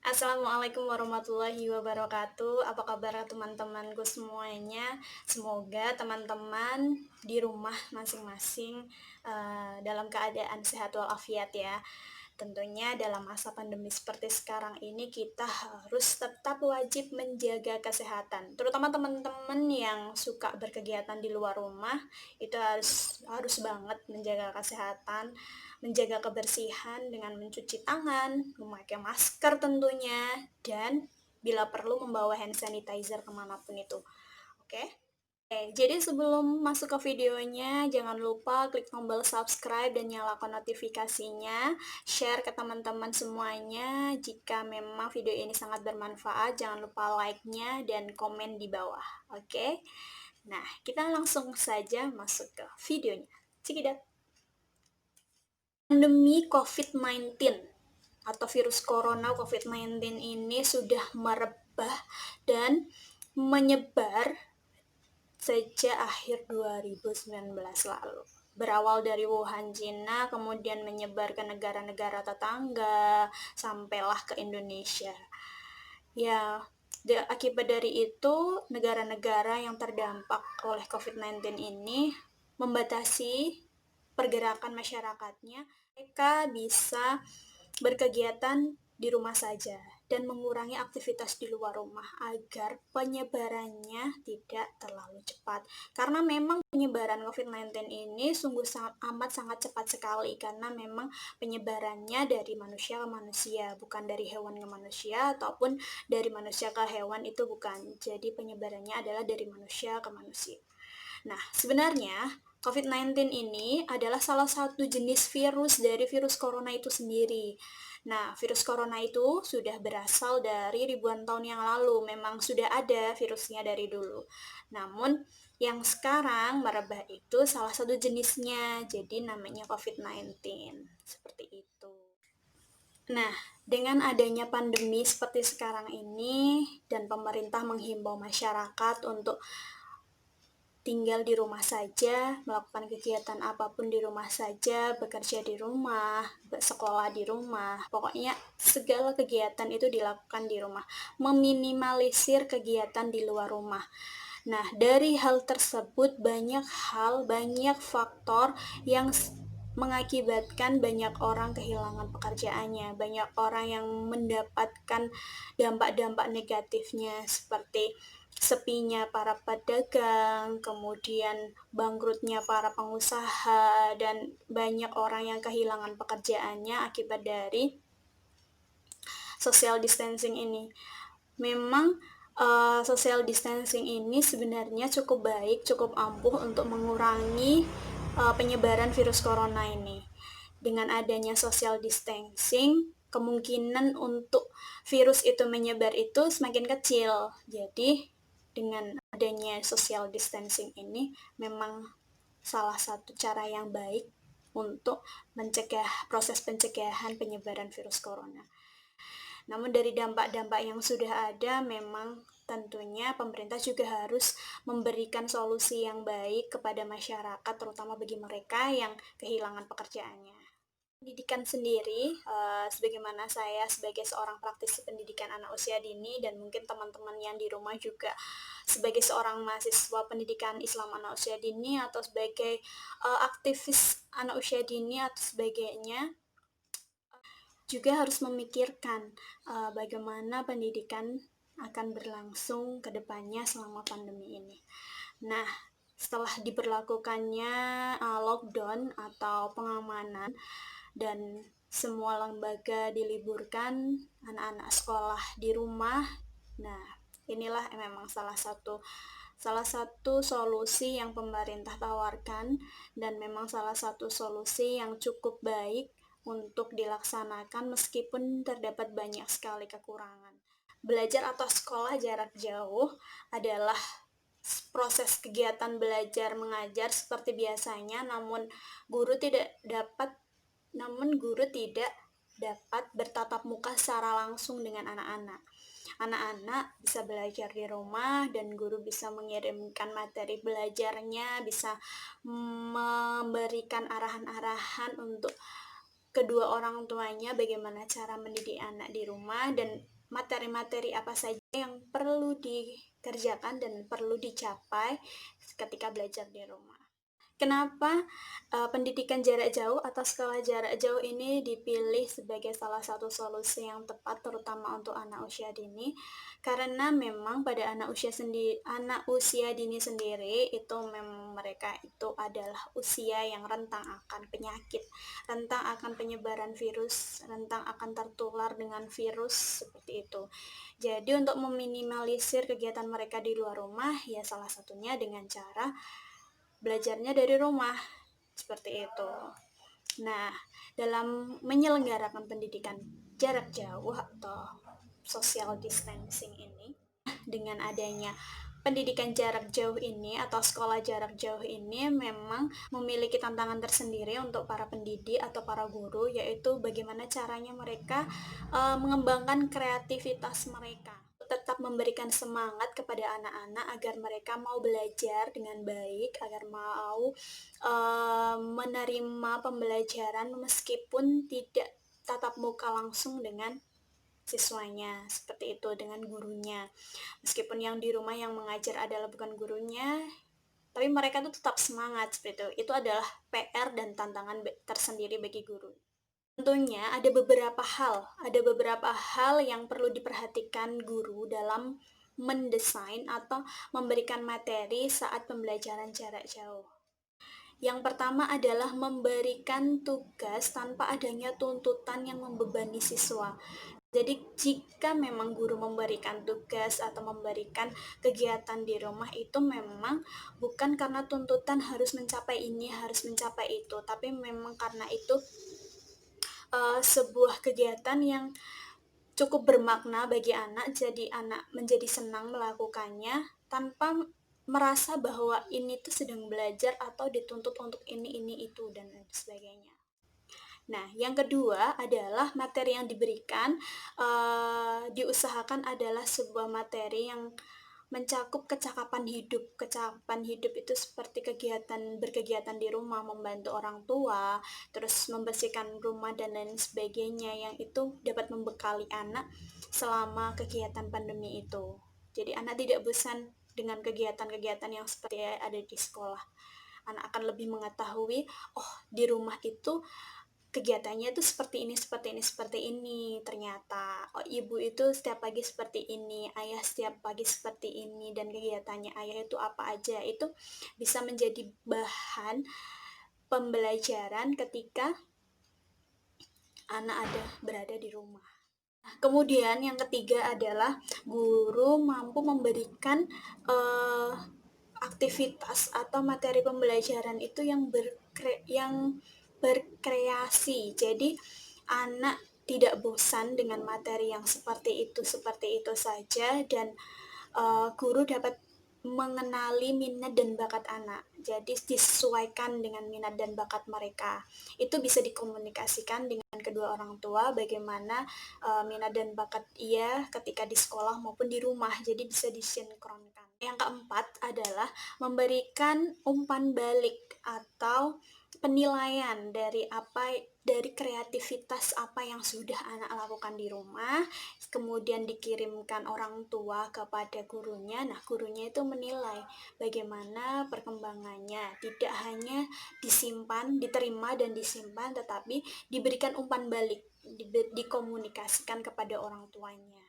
Assalamualaikum warahmatullahi wabarakatuh. Apa kabar teman-temanku semuanya? Semoga teman-teman di rumah masing-masing dalam keadaan sehat walafiat ya. Tentunya dalam masa pandemi seperti sekarang ini kita harus tetap wajib menjaga kesehatan. Terutama teman-teman yang suka berkegiatan di luar rumah, itu harus banget menjaga kesehatan, menjaga kebersihan dengan mencuci tangan, memakai masker tentunya, dan bila perlu membawa hand sanitizer kemanapun itu. Oke? Jadi sebelum masuk ke videonya, jangan lupa klik tombol subscribe dan nyalakan notifikasinya, share ke teman-teman semuanya. Jika memang video ini sangat bermanfaat, jangan lupa like-nya dan komen di bawah. Oke? Nah, kita langsung saja masuk ke videonya. Cikidat. Pandemi COVID-19 atau virus corona COVID-19 ini sudah merebah dan menyebar sejak akhir 2019 lalu. Berawal dari Wuhan, Cina, kemudian menyebar ke negara-negara tetangga, sampailah ke Indonesia. Ya, akibat dari itu, negara-negara yang terdampak oleh COVID-19 ini membatasi pergerakan masyarakatnya. Mereka bisa berkegiatan di rumah saja dan mengurangi aktivitas di luar rumah agar penyebarannya tidak terlalu cepat. Karena memang penyebaran COVID-19 ini sungguh sangat cepat sekali karena memang penyebarannya dari manusia ke manusia, bukan dari hewan ke manusia ataupun dari manusia ke hewan, itu bukan. Jadi penyebarannya adalah dari manusia ke manusia. Nah, sebenarnya COVID-19 ini adalah salah satu jenis virus dari virus corona itu sendiri. Nah, virus corona itu sudah berasal dari ribuan tahun yang lalu. Memang sudah ada virusnya dari dulu. Namun, yang sekarang merebah itu salah satu jenisnya. Jadi namanya COVID-19. Seperti itu. Nah, dengan adanya pandemi seperti sekarang ini dan pemerintah menghimbau masyarakat untuk tinggal di rumah saja, melakukan kegiatan apapun di rumah saja, bekerja di rumah, sekolah di rumah, pokoknya segala kegiatan itu dilakukan di rumah, meminimalisir kegiatan di luar rumah. Nah, dari hal tersebut banyak faktor yang mengakibatkan banyak orang kehilangan pekerjaannya, banyak orang yang mendapatkan dampak-dampak negatifnya seperti sepinya para pedagang, kemudian bangkrutnya para pengusaha, dan banyak orang yang kehilangan pekerjaannya akibat dari social distancing ini. Memang social distancing ini sebenarnya cukup baik, cukup ampuh untuk mengurangi penyebaran virus corona ini. Dengan adanya social distancing, kemungkinan untuk virus itu menyebar itu semakin kecil. Jadi, dengan adanya social distancing ini memang salah satu cara yang baik untuk mencegah proses pencegahan penyebaran virus corona. Namun dari dampak-dampak yang sudah ada, memang tentunya pemerintah juga harus memberikan solusi yang baik kepada masyarakat, terutama bagi mereka yang kehilangan pekerjaannya. Pendidikan sendiri, sebagaimana saya sebagai seorang praktisi pendidikan anak usia dini dan mungkin teman-teman yang di rumah juga sebagai seorang mahasiswa pendidikan Islam anak usia dini atau sebagai aktivis anak usia dini atau sebagainya, juga harus memikirkan bagaimana pendidikan akan berlangsung ke depannya selama pandemi ini. Nah, setelah diberlakukannya lockdown atau pengamanan dan semua lembaga diliburkan, anak-anak sekolah di rumah. Nah, inilah memang salah satu solusi yang pemerintah tawarkan dan memang salah satu solusi yang cukup baik untuk dilaksanakan meskipun terdapat banyak sekali kekurangan. Belajar atau sekolah jarak jauh adalah proses kegiatan belajar mengajar seperti biasanya, namun guru tidak dapat bertatap muka secara langsung dengan anak-anak. Anak-anak bisa belajar di rumah dan guru bisa mengirimkan materi belajarnya, bisa memberikan arahan-arahan untuk kedua orang tuanya bagaimana cara mendidik anak di rumah dan materi-materi apa saja yang perlu dikerjakan dan perlu dicapai ketika belajar di rumah. Kenapa, pendidikan jarak jauh atau sekolah jarak jauh ini dipilih sebagai salah satu solusi yang tepat terutama untuk anak usia dini? Karena memang pada anak usia dini sendiri itu memang mereka itu adalah usia yang rentang akan penyakit, rentang akan penyebaran virus, rentang akan tertular dengan virus, seperti itu. Jadi untuk meminimalisir kegiatan mereka di luar rumah, ya salah satunya dengan cara belajarnya dari rumah, seperti itu. Nah, dalam menyelenggarakan pendidikan jarak jauh atau social distancing ini, dengan adanya pendidikan jarak jauh ini atau sekolah jarak jauh ini memang memiliki tantangan tersendiri untuk para pendidik atau para guru, yaitu bagaimana caranya mereka mengembangkan kreativitas mereka, tetap memberikan semangat kepada anak-anak agar mereka mau belajar dengan baik, agar mau menerima pembelajaran meskipun tidak tatap muka langsung dengan siswanya, seperti itu, dengan gurunya. Meskipun yang di rumah yang mengajar adalah bukan gurunya, tapi mereka tuh tetap semangat seperti itu. Itu adalah PR dan tantangan tersendiri bagi guru. Tentunya ada beberapa hal yang perlu diperhatikan guru dalam mendesain atau memberikan materi saat pembelajaran jarak jauh. Yang pertama adalah memberikan tugas tanpa adanya tuntutan yang membebani siswa. Jadi jika memang guru memberikan tugas atau memberikan kegiatan di rumah itu memang bukan karena tuntutan harus mencapai ini, harus mencapai itu, tapi memang karena itu sebuah kegiatan yang cukup bermakna bagi anak, jadi anak menjadi senang melakukannya tanpa merasa bahwa ini tuh sedang belajar atau dituntut untuk ini, itu, dan lain sebagainya. Nah, yang kedua adalah materi yang diberikan, diusahakan adalah sebuah materi yang mencakup kecakapan hidup. Kecakapan hidup itu seperti berkegiatan di rumah, membantu orang tua, terus membersihkan rumah dan lain sebagainya, yang itu dapat membekali anak selama kegiatan pandemi itu. Jadi anak tidak bosan dengan kegiatan-kegiatan yang seperti ada di sekolah. Anak akan lebih mengetahui, oh di rumah itu kegiatannya tuh seperti ini ternyata. Oh, ibu itu setiap pagi seperti ini, ayah setiap pagi seperti ini, dan kegiatannya ayah itu apa aja. Itu bisa menjadi bahan pembelajaran ketika anak berada di rumah. Kemudian yang ketiga adalah guru mampu memberikan aktivitas atau materi pembelajaran itu yang berkreasi. Jadi anak tidak bosan dengan materi yang seperti itu saja, dan guru dapat mengenali minat dan bakat anak. Jadi disesuaikan dengan minat dan bakat mereka. Itu bisa dikomunikasikan dengan kedua orang tua bagaimana minat dan bakat ia ketika di sekolah maupun di rumah. Jadi bisa disinkronkan. Yang keempat adalah memberikan umpan balik atau penilaian dari kreativitas apa yang sudah anak lakukan di rumah, kemudian dikirimkan orang tua kepada gurunya. Nah, gurunya itu menilai bagaimana perkembangannya, tidak hanya diterima dan disimpan, tetapi diberikan umpan balik, dikomunikasikan kepada orang tuanya.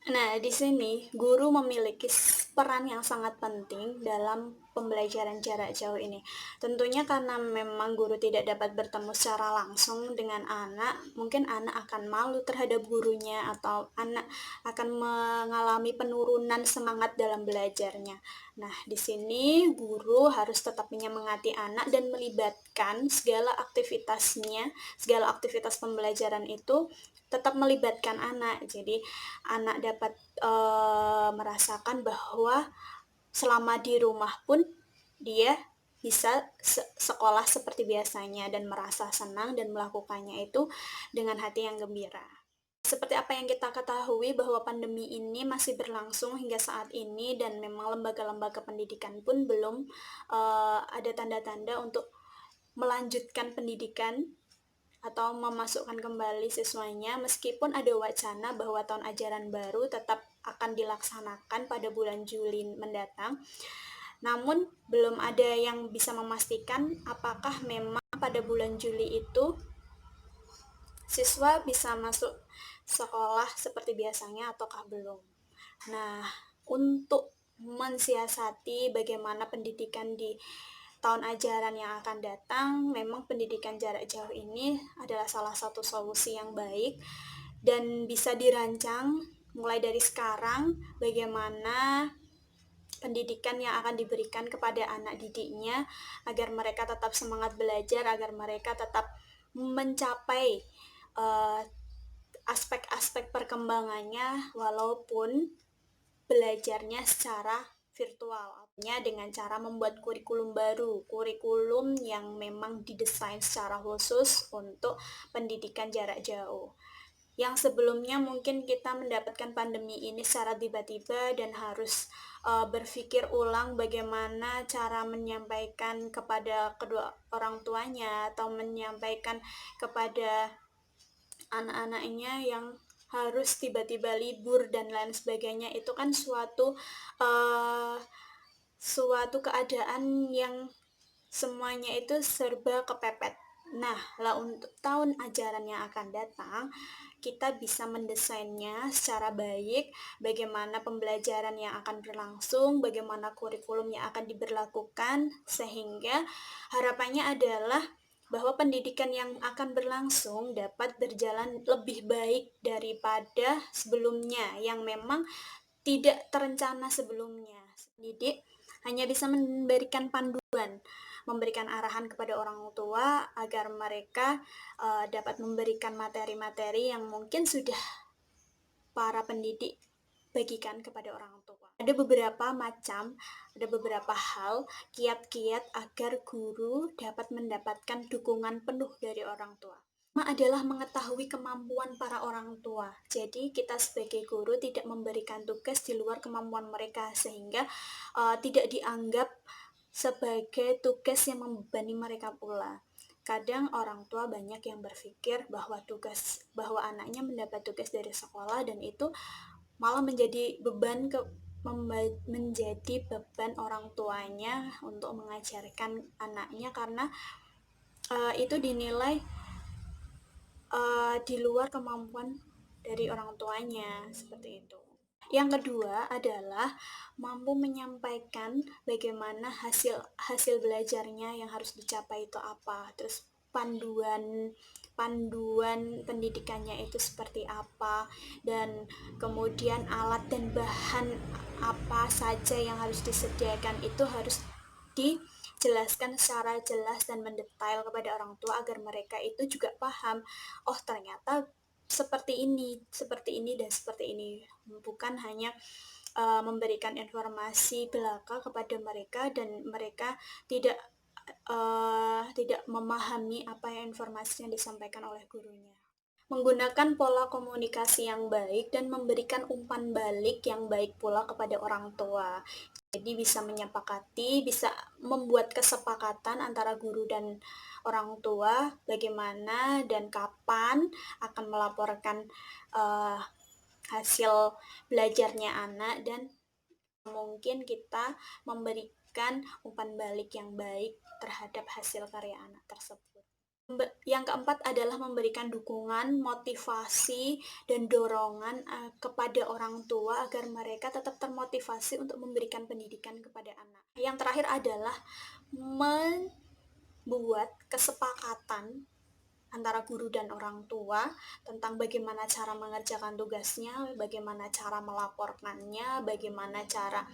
Nah, di sini guru memiliki peran yang sangat penting dalam pembelajaran jarak jauh ini. Tentunya karena memang guru tidak dapat bertemu secara langsung dengan anak, mungkin anak akan malu terhadap gurunya atau anak akan mengalami penurunan semangat dalam belajarnya. Nah, di sini guru harus tetap menyemangati anak dan melibatkan segala aktivitas pembelajaran itu tetap melibatkan anak. Jadi anak dapat merasakan bahwa selama di rumah pun dia bisa sekolah seperti biasanya dan merasa senang dan melakukannya itu dengan hati yang gembira. Seperti apa yang kita ketahui bahwa pandemi ini masih berlangsung hingga saat ini, dan memang lembaga-lembaga pendidikan pun belum ada tanda-tanda untuk melanjutkan pendidikan atau memasukkan kembali siswanya meskipun ada wacana bahwa tahun ajaran baru tetap akan dilaksanakan pada bulan Juli mendatang. Namun belum ada yang bisa memastikan apakah memang pada bulan Juli itu siswa bisa masuk sekolah seperti biasanya ataukah belum. Nah, untuk mensiasati bagaimana pendidikan di tahun ajaran yang akan datang, memang pendidikan jarak jauh ini adalah salah satu solusi yang baik dan bisa dirancang mulai dari sekarang bagaimana pendidikan yang akan diberikan kepada anak didiknya agar mereka tetap semangat belajar, agar mereka tetap mencapai aspek-aspek perkembangannya walaupun belajarnya secara virtual, artinya dengan cara membuat kurikulum baru, kurikulum yang memang didesain secara khusus untuk pendidikan jarak jauh. Yang sebelumnya mungkin kita mendapatkan pandemi ini secara tiba-tiba dan harus berpikir ulang bagaimana cara menyampaikan kepada kedua orang tuanya atau menyampaikan kepada anak-anaknya yang harus tiba-tiba libur dan lain sebagainya. Itu kan suatu keadaan yang semuanya itu serba kepepet. Nah, lah untuk tahun ajaran yang akan datang, kita bisa mendesainnya secara baik, bagaimana pembelajaran yang akan berlangsung, bagaimana kurikulum yang akan diberlakukan, sehingga harapannya adalah bahwa pendidikan yang akan berlangsung dapat berjalan lebih baik daripada sebelumnya yang memang tidak terencana sebelumnya. Pendidik hanya bisa memberikan panduan, memberikan arahan kepada orang tua agar mereka dapat memberikan materi-materi yang mungkin sudah para pendidik bagikan kepada orang tua. Ada beberapa hal, kiat-kiat agar guru dapat mendapatkan dukungan penuh dari orang tua. Pertama adalah mengetahui kemampuan para orang tua. Jadi kita sebagai guru tidak memberikan tugas di luar kemampuan mereka sehingga tidak dianggap sebagai tugas yang membebani mereka pula. Kadang orang tua banyak yang berpikir bahwa anaknya mendapat tugas dari sekolah dan itu malah menjadi beban orang tuanya untuk mengajarkan anaknya karena itu dinilai di luar kemampuan dari orang tuanya, seperti itu. Yang kedua adalah mampu menyampaikan bagaimana hasil belajarnya yang harus dicapai itu apa, terus panduan pendidikannya itu seperti apa, dan kemudian alat dan bahan apa saja yang harus disediakan itu harus dijelaskan secara jelas dan mendetail kepada orang tua agar mereka itu juga paham, oh ternyata seperti ini, dan seperti ini. Bukan hanya memberikan informasi belaka kepada mereka dan mereka tidak memahami apa yang informasi yang disampaikan oleh gurunya. Menggunakan pola komunikasi yang baik dan memberikan umpan balik yang baik pula kepada orang tua. Jadi bisa menyepakati, bisa membuat kesepakatan antara guru dan orang tua bagaimana dan kapan akan melaporkan hasil belajarnya anak, dan mungkin kita memberikan umpan balik yang baik terhadap hasil karya anak tersebut. Yang keempat adalah memberikan dukungan, motivasi, dan dorongan kepada orang tua agar mereka tetap termotivasi untuk memberikan pendidikan kepada anak. Yang terakhir adalah membuat kesepakatan antara guru dan orang tua tentang bagaimana cara mengerjakan tugasnya, bagaimana cara melaporkannya, bagaimana cara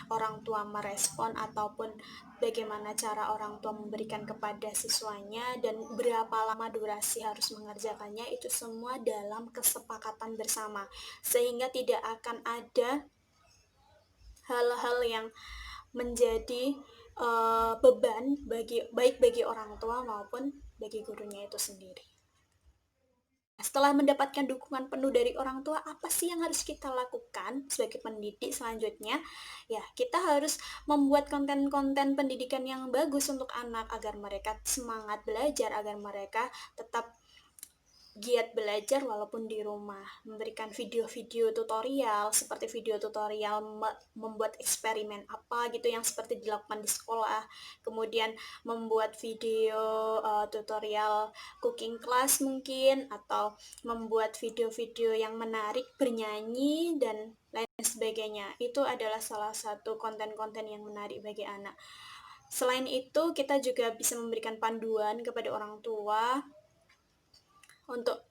orang tua merespon ataupun bagaimana cara orang tua memberikan kepada siswanya dan berapa lama durasi harus mengerjakannya, itu semua dalam kesepakatan bersama sehingga tidak akan ada hal-hal yang menjadi beban baik bagi orang tua maupun bagi gurunya itu sendiri. Setelah mendapatkan dukungan penuh dari orang tua, apa sih yang harus kita lakukan sebagai pendidik selanjutnya? Ya, kita harus membuat konten-konten pendidikan yang bagus untuk anak agar mereka semangat belajar, agar mereka tetap giat belajar walaupun di rumah, memberikan video-video tutorial seperti video tutorial membuat eksperimen apa gitu yang seperti dilakukan di sekolah, kemudian membuat video tutorial cooking class mungkin, atau membuat video-video yang menarik, bernyanyi dan lain sebagainya. Itu adalah salah satu konten-konten yang menarik bagi anak. Selain itu, kita juga bisa memberikan panduan kepada orang tua untuk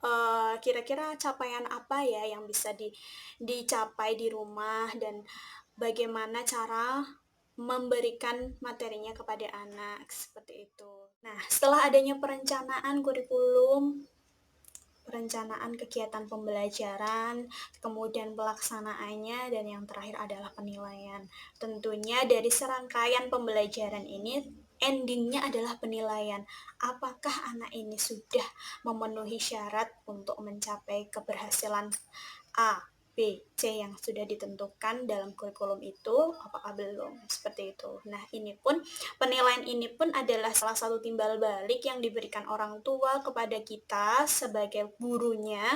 kira-kira capaian apa ya yang bisa dicapai di rumah, dan bagaimana cara memberikan materinya kepada anak, seperti itu. Nah, setelah adanya perencanaan kurikulum, perencanaan kegiatan pembelajaran, kemudian pelaksanaannya, dan yang terakhir adalah penilaian. Tentunya dari serangkaian pembelajaran ini, endingnya adalah penilaian. Apakah anak ini sudah memenuhi syarat untuk mencapai keberhasilan A, B, C yang sudah ditentukan dalam kurikulum itu, apakah belum? Seperti itu. Nah, penilaian ini pun adalah salah satu timbal balik yang diberikan orang tua kepada kita sebagai gurunya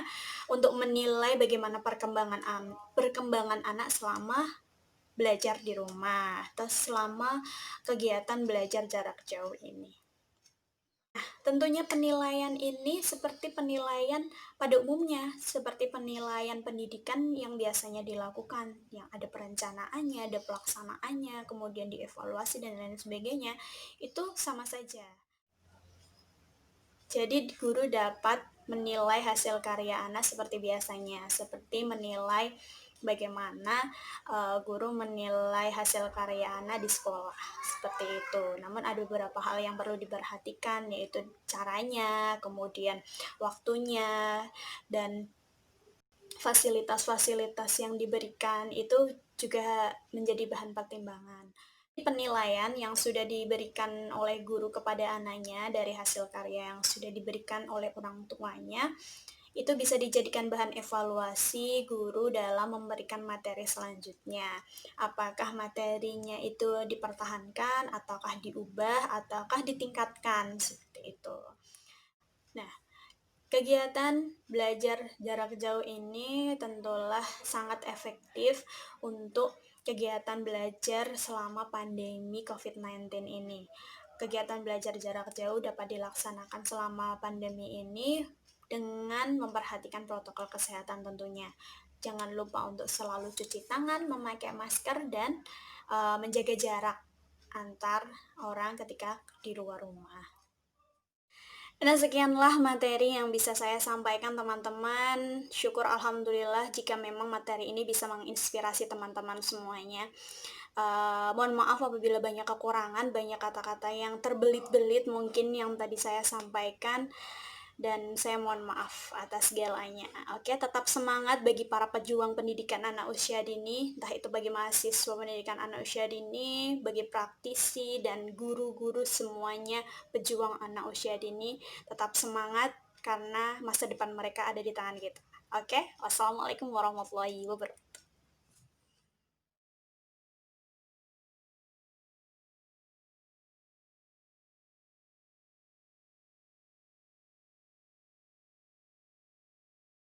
untuk menilai bagaimana perkembangan anak selama belajar di rumah atau selama kegiatan belajar jarak jauh ini. Tentunya penilaian ini seperti penilaian pada umumnya, seperti penilaian pendidikan yang biasanya dilakukan, yang ada perencanaannya, ada pelaksanaannya, kemudian dievaluasi dan lain sebagainya, itu sama saja. Jadi guru dapat menilai hasil karya anak seperti biasanya, seperti menilai bagaimana guru menilai hasil karya anak di sekolah, seperti itu. Namun ada beberapa hal yang perlu diperhatikan, yaitu caranya, kemudian waktunya, dan fasilitas-fasilitas yang diberikan itu juga menjadi bahan pertimbangan. Penilaian yang sudah diberikan oleh guru kepada anaknya dari hasil karya yang sudah diberikan oleh orang tuanya, itu bisa dijadikan bahan evaluasi guru dalam memberikan materi selanjutnya. Apakah materinya itu dipertahankan, ataukah diubah, ataukah ditingkatkan, seperti itu. Nah, kegiatan belajar jarak jauh ini tentulah sangat efektif untuk kegiatan belajar selama pandemi COVID-19 ini. Kegiatan belajar jarak jauh dapat dilaksanakan selama pandemi ini dengan memperhatikan protokol kesehatan tentunya. Jangan lupa untuk selalu cuci tangan, memakai masker, dan menjaga jarak antar orang ketika di luar rumah. Nah, sekianlah materi yang bisa saya sampaikan teman-teman. Syukur alhamdulillah jika memang materi ini bisa menginspirasi teman-teman semuanya. Mohon maaf apabila banyak kekurangan, banyak kata-kata yang terbelit-belit mungkin yang tadi saya sampaikan, dan saya mohon maaf atas segalanya. Oke, tetap semangat bagi para pejuang pendidikan anak usia dini, entah itu bagi mahasiswa pendidikan anak usia dini, bagi praktisi dan guru-guru semuanya pejuang anak usia dini. Tetap semangat karena masa depan mereka ada di tangan kita. Oke, wassalamualaikum warahmatullahi wabarakatuh.